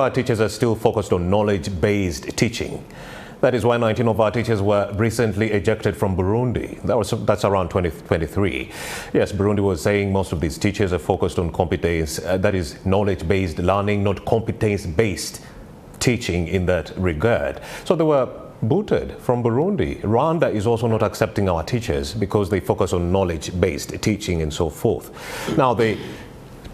Our teachers are still focused on knowledge-based teaching. That is why 19 of our teachers were recently ejected from Burundi. That's around 2023. Yes, Burundi was saying most of these teachers are focused on competence, that is knowledge-based learning, not competence-based teaching in that regard. So they were booted from Burundi. Rwanda is also not accepting our teachers because they focus on knowledge-based teaching and so forth. Now, the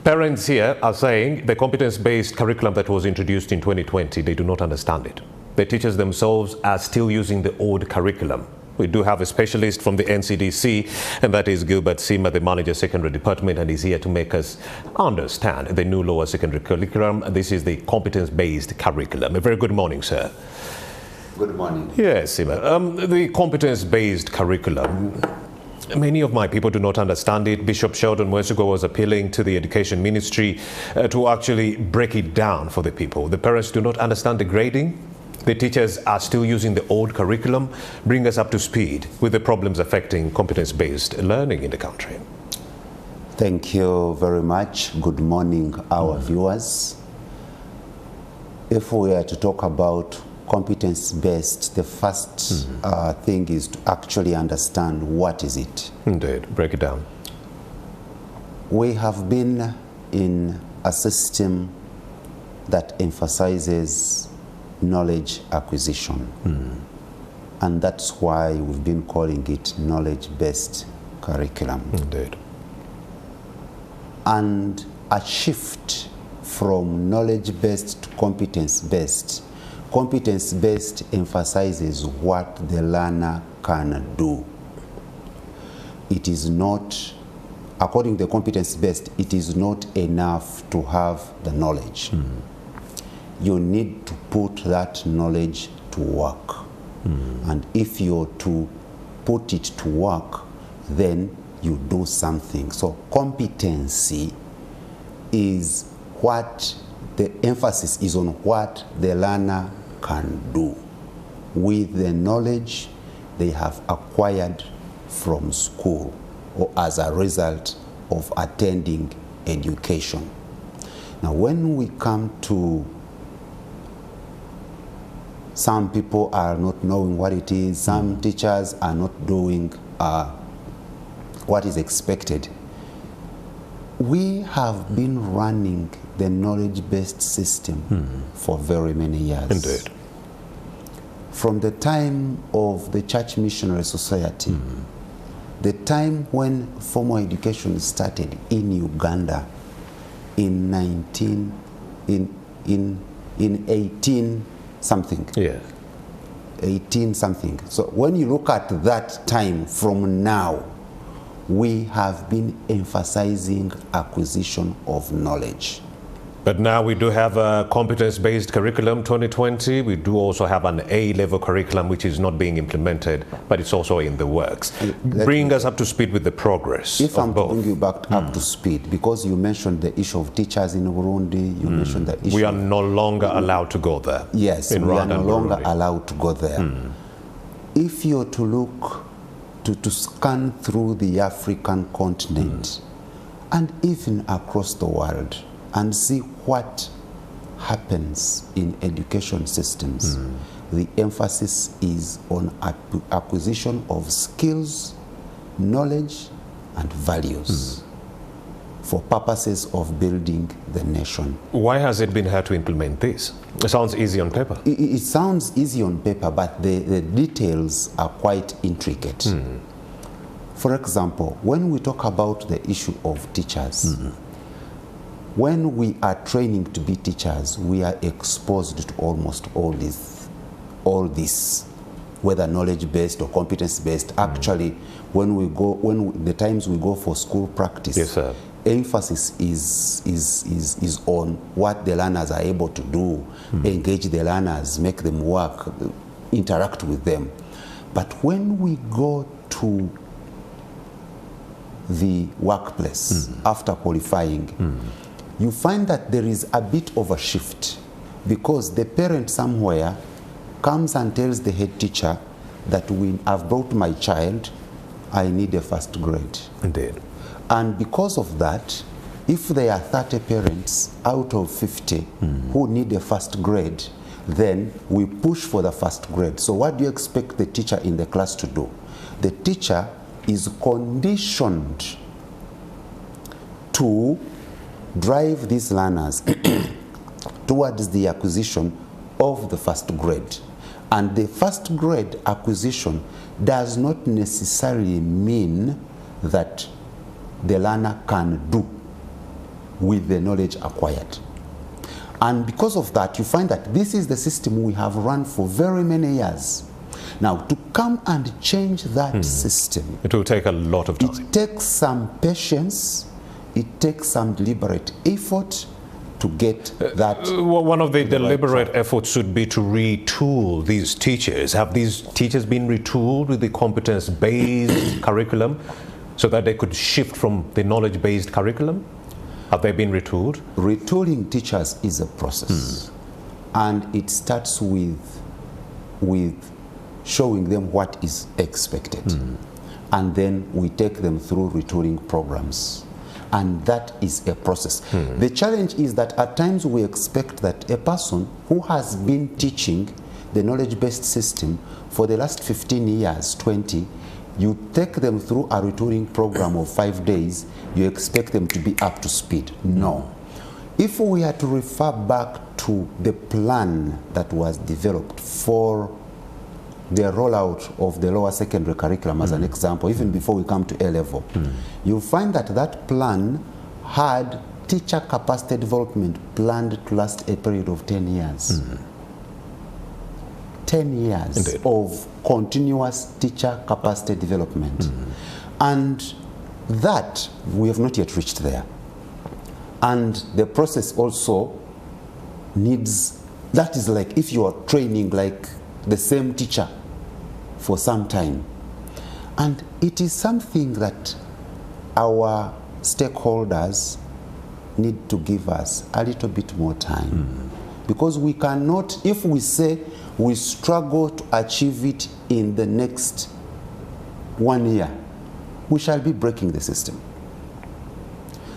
parents here are saying the competence-based curriculum that was introduced in 2020, they do not understand it. The teachers themselves are still using the old curriculum. We do have a specialist from the NCDC, and that is Gilbert Siima, the manager secondary department, and he's here to make us understand the new lower secondary curriculum. This is the competence-based curriculum. A very good morning, sir. Good morning. Yes, Siima. The competence-based curriculum, many of my people do not understand it. Bishop Sheldon Mwesigwa was appealing to the Education Ministry to actually break it down for the people. The parents do not understand the grading. The teachers are still using the old curriculum. Bring us up to speed with the problems affecting competence-based learning in the country. Thank you very much. Good morning, our viewers. If we are to talk about competence-based, the first thing is to actually understand what is it. Indeed. Break it down. We have been in a system that emphasizes knowledge acquisition. And that's why we've been calling it knowledge-based curriculum. Indeed. And a shift from knowledge-based to competence-based. Competence-based emphasizes what the learner can do. It is not, according to the competence-based, it is not enough to have the knowledge. You need to put that knowledge to work. And if you're to put it to work, then you do something. So competency is what the emphasis is on, what the learner can do with the knowledge they have acquired from school or as a result of attending education. Now, when we come to some people are not knowing what it is, some teachers are not doing what is expected. We have been running the knowledge-based system for very many years. Indeed. From the time of the Church Missionary Society, the time when formal education started in Uganda in 18 something. Yeah. 18 something. So when you look at that time from now, we have been emphasizing acquisition of knowledge. But now we do have a competence-based curriculum 2020. We do also have an A-level curriculum which is not being implemented, but it's also in the works. Bring us up to speed with the progress If I'm both. to bring you back up to speed, because you mentioned the issue of teachers in Burundi, you mentioned the issue. We are no longer allowed to go there. Yes, in we Rwanda are no and longer Burundi. allowed to go there. If you're to look, to scan through the African continent and even across the world and see what happens in education systems, the emphasis is on acquisition of skills, knowledge, and values for purposes of building the nation. Why has it been hard to implement this? It sounds easy on paper. It sounds easy on paper, but the details are quite intricate. For example, when we talk about the issue of teachers, when we are training to be teachers, we are exposed to almost all this, whether knowledge-based or competence-based. Actually, the times we go for school practice, yes, sir, emphasis is on what the learners are able to do, engage the learners, make them work, interact with them. But when we go to the workplace after qualifying, you find that there is a bit of a shift, because the parent somewhere comes and tells the head teacher that I've brought my child, I need a first grade. Indeed. And because of that, if there are 30 parents out of 50 who need a first grade, then we push for the first grade. So what do you expect the teacher in the class to do? The teacher is conditioned to drive these learners towards the acquisition of the first grade. And the first grade acquisition does not necessarily mean that the learner can do with the knowledge acquired. And because of that, you find that this is the system we have run for very many years. Now, to come and change that system, it will take a lot of time. It takes some patience, it takes some deliberate effort to get that. One of the deliberate efforts should be to retool these teachers. Have these teachers been retooled with the competence-based curriculum so that they could shift from the knowledge-based curriculum? Have they been retooled? Retooling teachers is a process, and it starts with showing them what is expected, and then we take them through retooling programs, and that is a process. The challenge is that at times we expect that a person who has been teaching the knowledge-based system for the last 15 years, 20, you take them through a retooling program of 5 days, you expect them to be up to speed. No. If we are to refer back to the plan that was developed for the rollout of the lower secondary curriculum as an example, even before we come to A-level, you'll find that that plan had teacher capacity development planned to last a period of 10 years. 10 years Indeed. of continuous teacher capacity development. And that, we have not yet reached there. And the process also needs, that is like if you are training like the same teacher for some time. And it is something that our stakeholders need to give us a little bit more time. Because we cannot, if we say we struggle to achieve it in the next 1 year, we shall be breaking the system.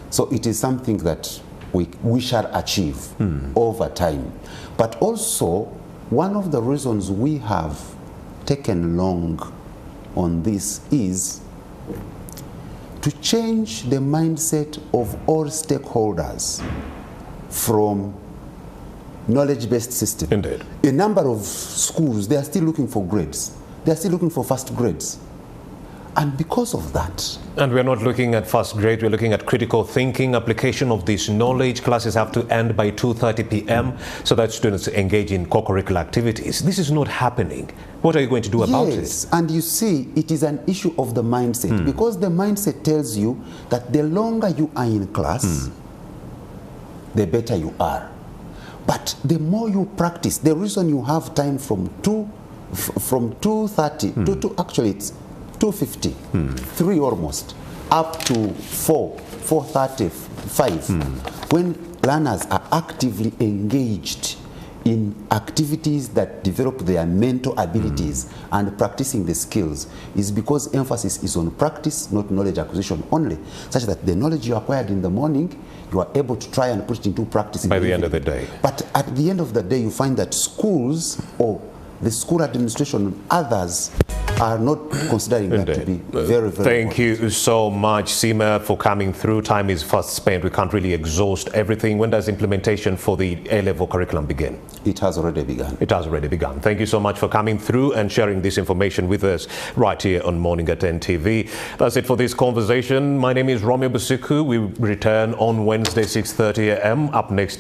So it is something that we shall achieve over time. But also, one of the reasons we have taken long on this is to change the mindset of all stakeholders from knowledge-based system. Indeed. A number of schools, they are still looking for grades. They are still looking for first grades. And because of that... And we're not looking at first grade, we're looking at critical thinking, application of this knowledge. Classes have to end by 2:30 p.m. so that students engage in co-curricular activities. This is not happening. What are you going to do about it? Yes, and you see, it is an issue of the mindset, because the mindset tells you that the longer you are in class, the better you are. But the more you practice, the reason you have time from 2:30 to actually it's 2:50, 3 almost, up to 4:30, 5. When learners are actively engaged in activities that develop their mental abilities and practicing the skills, is because emphasis is on practice, not knowledge acquisition only, such that the knowledge you acquired in the morning, you are able to try and put it into practice by the end of the day. But at the end of the day, you find that schools or the school administration and others are not considering that to be very, very Thank important. you so much, Siima, for coming through. Time is fast spent. We can't really exhaust everything. When does implementation for the A-level curriculum begin? It has already begun. It has already begun. Thank you so much for coming through and sharing this information with us right here on Morning at NTV. That's it for this conversation. My name is Romeo Busiku. We return on Wednesday, 6:30 a.m. Up next is